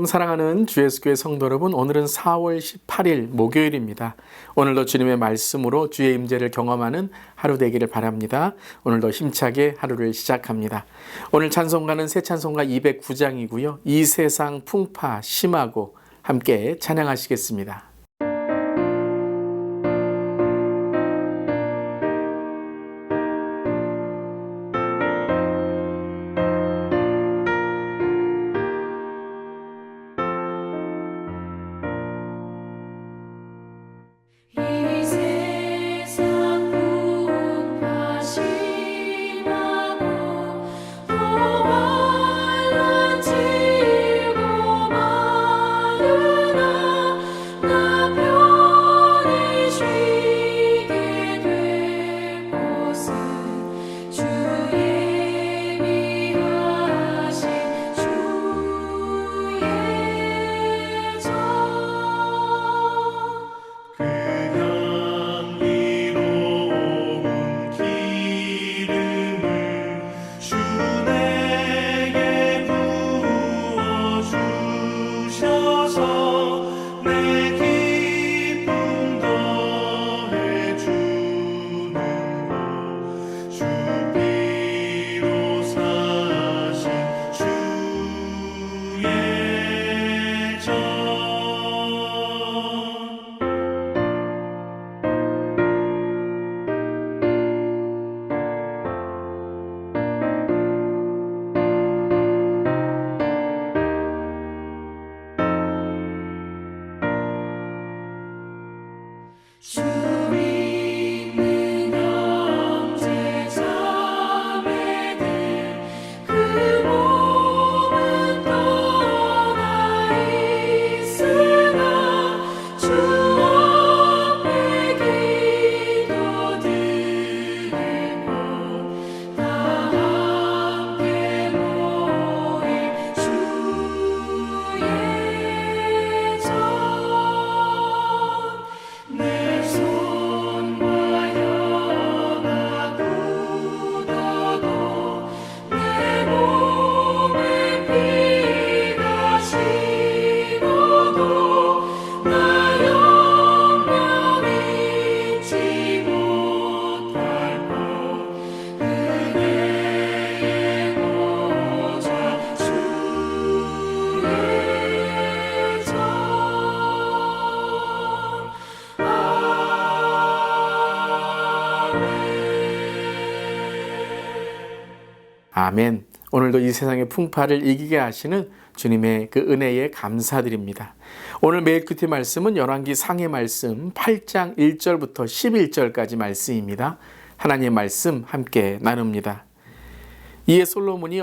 샬롬 사랑하는 주 예수교회 성도 여러분, 오늘은 4월 18일 목요일입니다. 오늘도 주님의 말씀으로 주의 임재를 경험하는 하루 되기를 바랍니다. 오늘도 힘차게 하루를 시작합니다. 오늘 찬송가는 새 찬송가 209장이고요. 이 세상 풍파 심하고 함께 찬양하시겠습니다. 아멘. 오늘도 이 세상의 풍파를 이기게 하시는 주님의 그 은혜에 감사드립니다. 오늘 매일 큐티 말씀은 열왕기 상해 말씀 8장 1절부터 11절까지 말씀입니다. 하나님의 말씀 함께 나눕니다. 이에 솔로몬이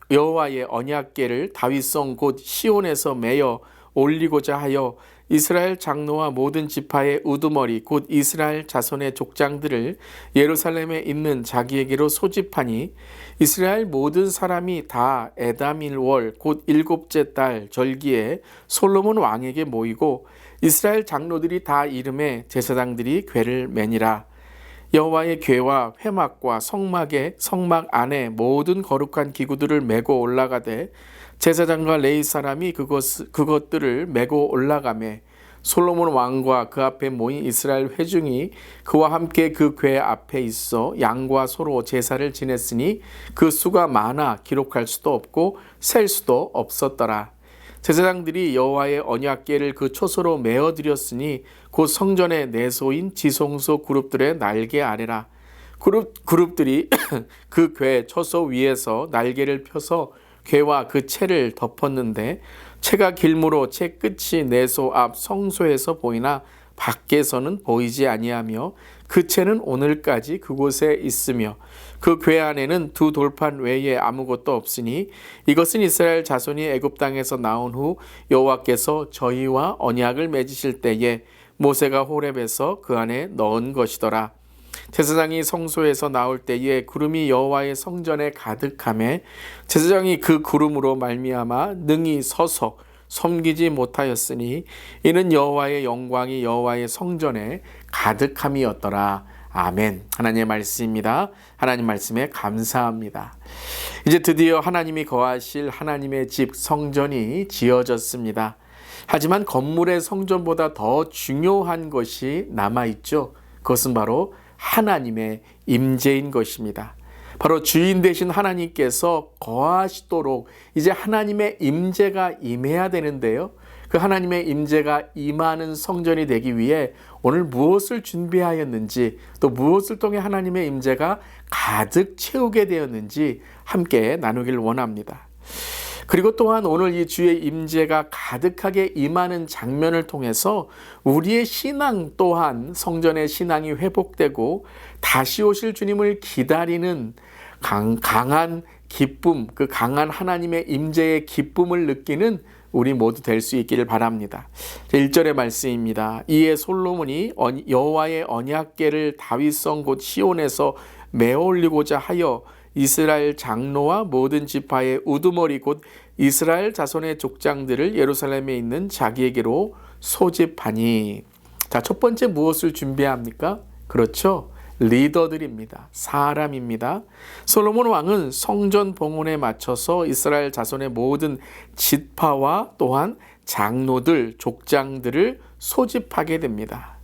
여호와의 언약궤를 다윗성 곧 시온에서 메어 올리고자 하여 이스라엘 장로와 모든 지파의 우두머리 곧 이스라엘 자손의 족장들을 예루살렘에 있는 자기에게로 소집하니 이스라엘 모든 사람이 다 에담일월 곧 일곱째 달 절기에 솔로몬 왕에게 모이고 이스라엘 장로들이 다 이름에 제사장들이 궤를 매니라. 여호와의 궤와 회막과 성막 안에 모든 거룩한 기구들을 메고 올라가되 제사장과 레위 사람이 그것들을 메고 올라가매 솔로몬 왕과 그 앞에 모인 이스라엘 회중이 그와 함께 그 궤 앞에 있어 양과 소로 제사를 지냈으니 그 수가 많아 기록할 수도 없고 셀 수도 없었더라. 제사장들이 여호와의 언약궤를 그 초소로 메어드렸으니 곧 성전의 내소인 지성소 그룹들의 날개 아래라. 그룹들이 그 궤 초소 위에서 날개를 펴서 궤와 그 채를 덮었는데 채가 길므로 채 끝이 내소 앞 성소에서 보이나 밖에서는 보이지 아니하며 그 채는 오늘까지 그곳에 있으며 그 궤 안에는 두 돌판 외에 아무것도 없으니 이것은 이스라엘 자손이 애굽 땅에서 나온 후 여호와께서 저희와 언약을 맺으실 때에 모세가 호렙에서 그 안에 넣은 것이더라. 제사장이 성소에서 나올 때에 구름이 여호와의 성전에 가득하매 제사장이 그 구름으로 말미암아 능히 서서 섬기지 못하였으니 이는 여호와의 영광이 여호와의 성전에 가득함이었더라. 아멘. 하나님의 말씀입니다. 하나님 말씀에 감사합니다. 이제 드디어 하나님이 거하실 하나님의 집 성전이 지어졌습니다. 하지만 건물의 성전보다 더 중요한 것이 남아있죠. 그것은 바로 하나님의 임재인 것입니다. 바로 주인 되신 하나님께서 거하시도록 이제 하나님의 임재가 임해야 되는데요. 그 하나님의 임재가 임하는 성전이 되기 위해 오늘 무엇을 준비하였는지, 또 무엇을 통해 하나님의 임재가 가득 채우게 되었는지 함께 나누길 원합니다. 그리고 또한 오늘 이 주의 임재가 가득하게 임하는 장면을 통해서 우리의 신앙 또한 성전의 신앙이 회복되고 다시 오실 주님을 기다리는 강한 기쁨, 그 강한 하나님의 임재의 기쁨을 느끼는 우리 모두 될 수 있기를 바랍니다. 1절의 말씀입니다. 이에 솔로몬이 여호와의 언약궤를 다윗성 곧 시온에서 메어 올리고자 하여 이스라엘 장로와 모든 지파의 우두머리 곧 이스라엘 자손의 족장들을 예루살렘에 있는 자기에게로 소집하니. 자, 첫 번째 무엇을 준비합니까? 그렇죠. 리더들입니다. 사람입니다. 솔로몬 왕은 성전 봉헌에 맞춰서 이스라엘 자손의 모든 지파와 또한 장로들, 족장들을 소집하게 됩니다.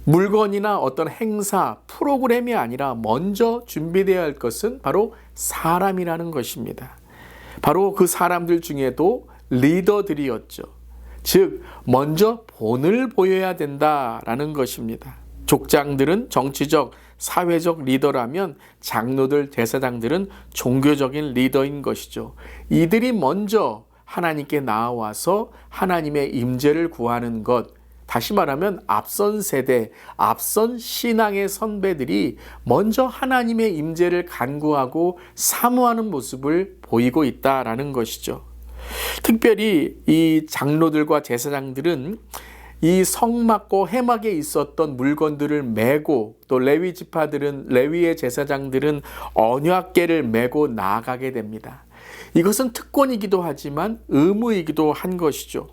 물건이나 어떤 행사, 프로그램이 아니라 먼저 준비되어야 할 것은 바로 사람이라는 것입니다. 바로 그 사람들 중에도 리더들이었죠. 즉, 먼저 본을 보여야 된다라는 것입니다. 족장들은 정치적, 사회적 리더라면 장로들, 제사장들은 종교적인 리더인 것이죠. 이들이 먼저 하나님께 나아와서 하나님의 임재를 구하는 것, 다시 말하면 앞선 세대, 앞선 신앙의 선배들이 먼저 하나님의 임재를 간구하고 사모하는 모습을 보이고 있다라는 것이죠. 특별히 이 장로들과 제사장들은 이 성막과 회막에 있었던 물건들을 메고, 또 레위 지파들은, 레위의 제사장들은 언약궤를 메고 나아가게 됩니다. 이것은 특권이기도 하지만 의무이기도 한 것이죠.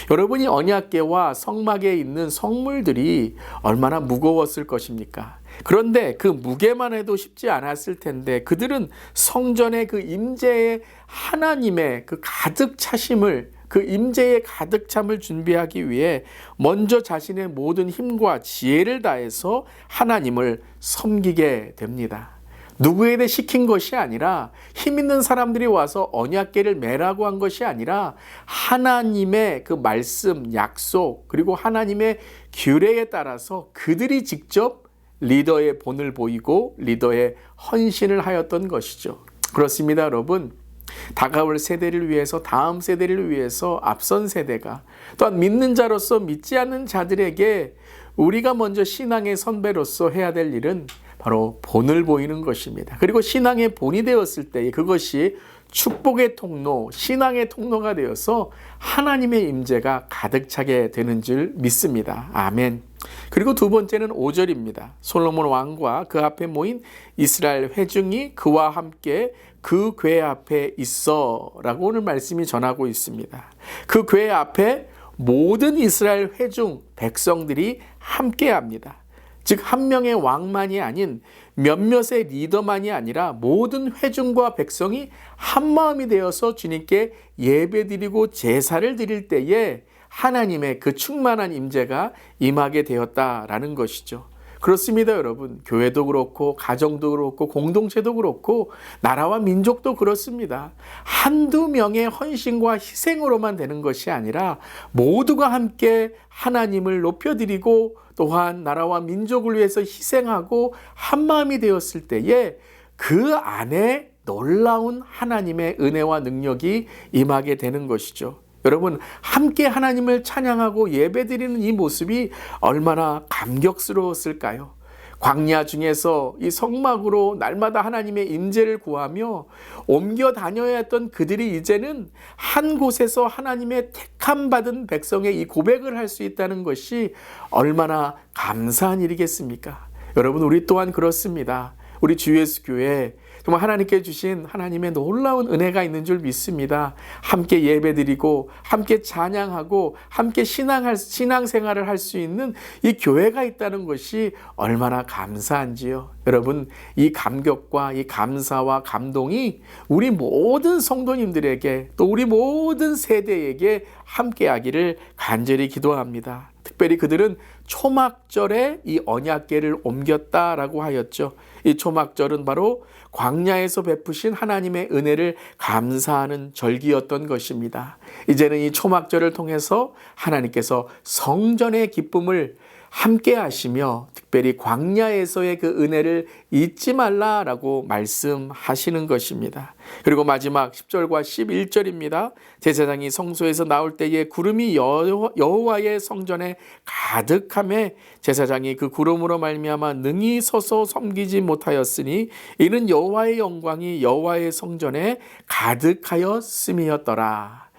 여러분이 언약궤와 성막에 있는 성물들이 얼마나 무거웠을 것입니까? 그런데 그 무게만 해도 쉽지 않았을 텐데 그들은 성전의 그 임재의 하나님의 그 가득 차심을, 그 임재의 가득 참을 준비하기 위해 먼저 자신의 모든 힘과 지혜를 다해서 하나님을 섬기게 됩니다. 누구에게 시킨 것이 아니라, 힘 있는 사람들이 와서 언약궤를 매라고 한 것이 아니라 하나님의 그 말씀, 약속, 그리고 하나님의 규례에 따라서 그들이 직접 리더의 본을 보이고 리더의 헌신을 하였던 것이죠. 그렇습니다, 여러분. 다가올 세대를 위해서, 다음 세대를 위해서 앞선 세대가, 또한 믿는 자로서 믿지 않는 자들에게 우리가 먼저 신앙의 선배로서 해야 될 일은 바로 본을 보이는 것입니다. 그리고 신앙의 본이 되었을 때 그것이 축복의 통로, 신앙의 통로가 되어서 하나님의 임재가 가득 차게 되는 줄 믿습니다. 아멘. 그리고 두 번째는 5절입니다. 솔로몬 왕과 그 앞에 모인 이스라엘 회중이 그와 함께 그 궤 앞에 있어 라고 오늘 말씀이 전하고 있습니다. 그 궤 앞에 모든 이스라엘 회중, 백성들이 함께 합니다. 즉, 한 명의 왕만이 아닌 몇몇의 리더만이 아니라 모든 회중과 백성이 한마음이 되어서 주님께 예배드리고 제사를 드릴 때에 하나님의 그 충만한 임재가 임하게 되었다라는 것이죠. 그렇습니다, 여러분. 교회도 그렇고 가정도 그렇고 공동체도 그렇고 나라와 민족도 그렇습니다. 한두 명의 헌신과 희생으로만 되는 것이 아니라 모두가 함께 하나님을 높여드리고 또한 나라와 민족을 위해서 희생하고 한마음이 되었을 때에 그 안에 놀라운 하나님의 은혜와 능력이 임하게 되는 것이죠. 여러분, 함께 하나님을 찬양하고 예배드리는 이 모습이 얼마나 감격스러웠을까요? 광야 중에서 이 성막으로 날마다 하나님의 임재를 구하며 옮겨 다녀야 했던 그들이 이제는 한 곳에서 하나님의 택함 받은 백성의 이 고백을 할 수 있다는 것이 얼마나 감사한 일이겠습니까? 여러분, 우리 또한 그렇습니다. 우리 주 예수 교회 정말 하나님께 주신 하나님의 놀라운 은혜가 있는 줄 믿습니다. 함께 예배드리고 함께 찬양하고 함께 신앙생활을 할 수 있는 이 교회가 있다는 것이 얼마나 감사한지요. 여러분, 이 감격과 이 감사와 감동이 우리 모든 성도님들에게 또 우리 모든 세대에게 함께하기를 간절히 기도합니다. 특별히 그들은 초막절에 이 언약궤를 옮겼다라고 하였죠. 이 초막절은 바로 광야에서 베푸신 하나님의 은혜를 감사하는 절기였던 것입니다. 이제는 이 초막절을 통해서 하나님께서 성전의 기쁨을 함께 하시며 특별히 광야에서의 그 은혜를 잊지 말라라고 말씀하시는 것입니다. 그리고 마지막 10절과 11절입니다. 제사장이 성소에서 나올 때에 구름이 여호와의 성전에 가득하매 제사장이 그 구름으로 말미암아 능히 서서 섬기지 못하였으니 이는 여호와의 영광이 여호와의 성전에 가득하였음이었더라.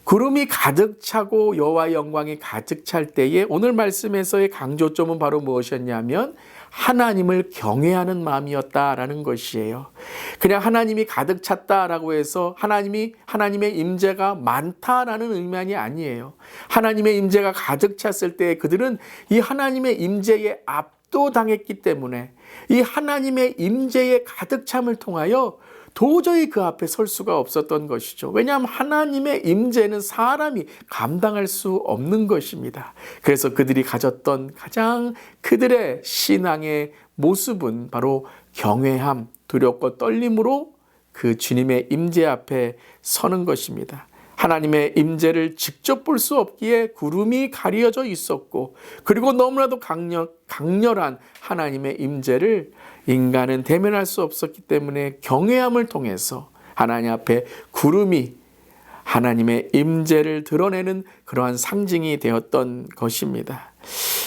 구름이 가득 차고 여호와의 영광이 가득 찰 때에 오늘 말씀에서의 강조점은 바로 무엇이었냐면 하나님을 경외하는 마음이었다라는 것이에요. 그냥 하나님이 가득 찼다라고 해서 하나님의 임재가 많다라는 의미만이 아니에요. 하나님의 임재가 가득 찼을 때 그들은 이 하나님의 임재에 압도당했기 때문에 이 하나님의 임재의 가득 참을 통하여 도저히 그 앞에 설 수가 없었던 것이죠. 왜냐하면 하나님의 임재는 사람이 감당할 수 없는 것입니다. 그래서 그들이 가졌던 가장 그들의 신앙의 모습은 바로 경외함, 두렵고 떨림으로 그 주님의 임재 앞에 서는 것입니다. 하나님의 임재를 직접 볼 수 없기에 구름이 가려져 있었고, 그리고 너무나도 강렬한 하나님의 임재를 인간은 대면할 수 없었기 때문에 경외함을 통해서 하나님 앞에 구름이 하나님의 임재를 드러내는 그러한 상징이 되었던 것입니다.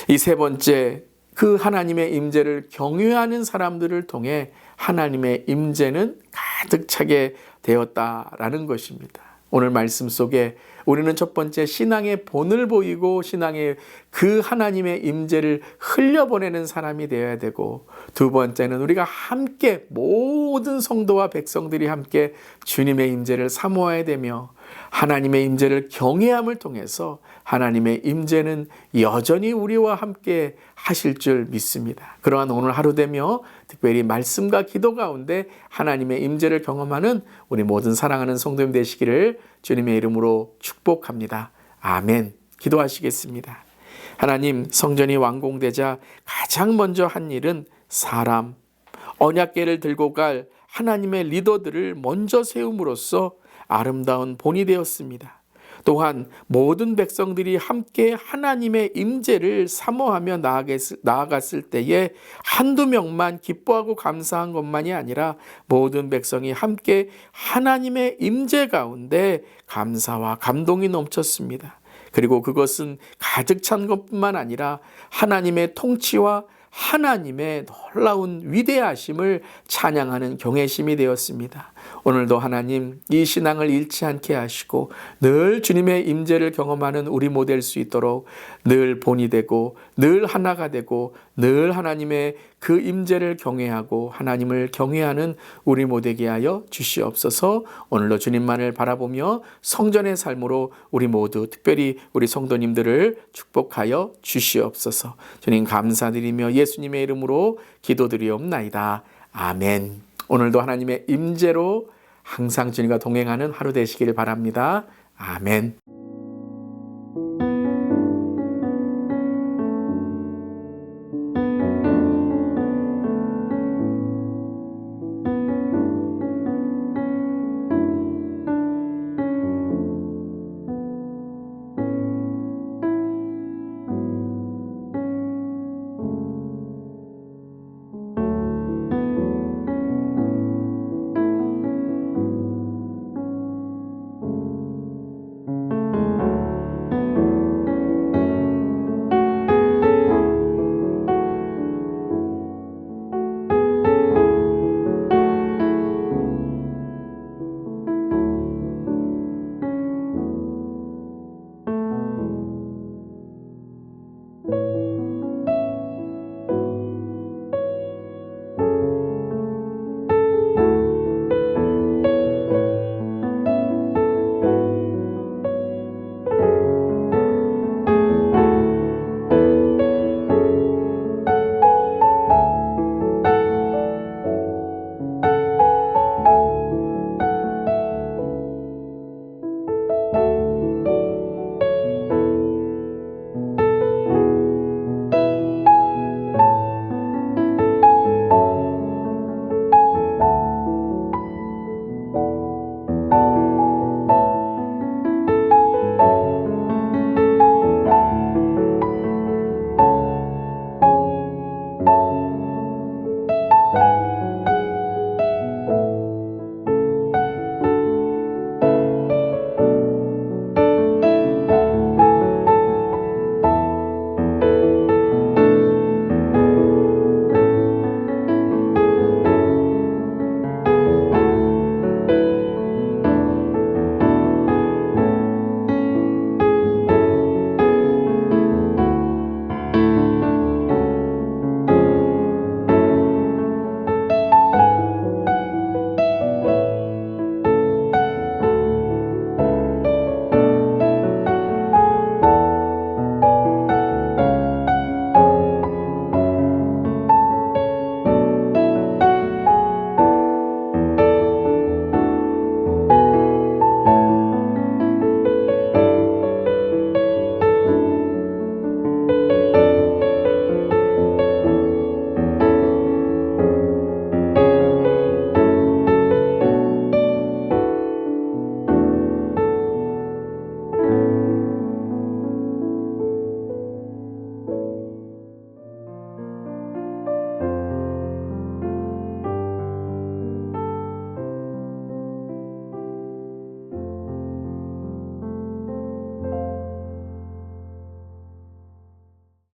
이 세 번째, 그 하나님의 임재를 경외하는 사람들을 통해 하나님의 임재는 가득 차게 되었다라는 것입니다. 오늘 말씀 속에 우리는 첫 번째 신앙의 본을 보이고 신앙의 그 하나님의 임재를 흘려보내는 사람이 되어야 되고, 두 번째는 우리가 함께 모든 성도와 백성들이 함께 주님의 임재를 사모해야 되며 하나님의 임재를 경외함을 통해서 하나님의 임재는 여전히 우리와 함께 하실 줄 믿습니다. 그러한 오늘 하루 되며 특별히 말씀과 기도 가운데 하나님의 임재를 경험하는 우리 모든 사랑하는 성도님 되시기를 주님의 이름으로 축복합니다. 아멘. 기도하시겠습니다. 하나님, 성전이 완공되자 가장 먼저 한 일은 사람, 언약궤를 들고 갈 하나님의 리더들을 먼저 세움으로써 아름다운 본이 되었습니다. 또한 모든 백성들이 함께 하나님의 임재를 사모하며 나아갔을 때에 한두 명만 기뻐하고 감사한 것만이 아니라 모든 백성이 함께 하나님의 임재 가운데 감사와 감동이 넘쳤습니다. 그리고 그것은 가득 찬 것뿐만 아니라 하나님의 통치와 하나님의 놀라운 위대하심을 찬양하는 경외심이 되었습니다. 오늘도 하나님, 이 신앙을 잃지 않게 하시고 늘 주님의 임재를 경험하는 우리 모델 수 있도록 늘 본이 되고 늘 하나가 되고 늘 하나님의 그 임재를 경외하고 하나님을 경외하는 우리 모두에게 하여 주시옵소서. 오늘도 주님만을 바라보며 성전의 삶으로 우리 모두 특별히 우리 성도님들을 축복하여 주시옵소서. 주님 감사드리며 예수님의 이름으로 기도드리옵나이다. 아멘. 오늘도 하나님의 임재로 항상 주님과 동행하는 하루 되시기를 바랍니다. 아멘.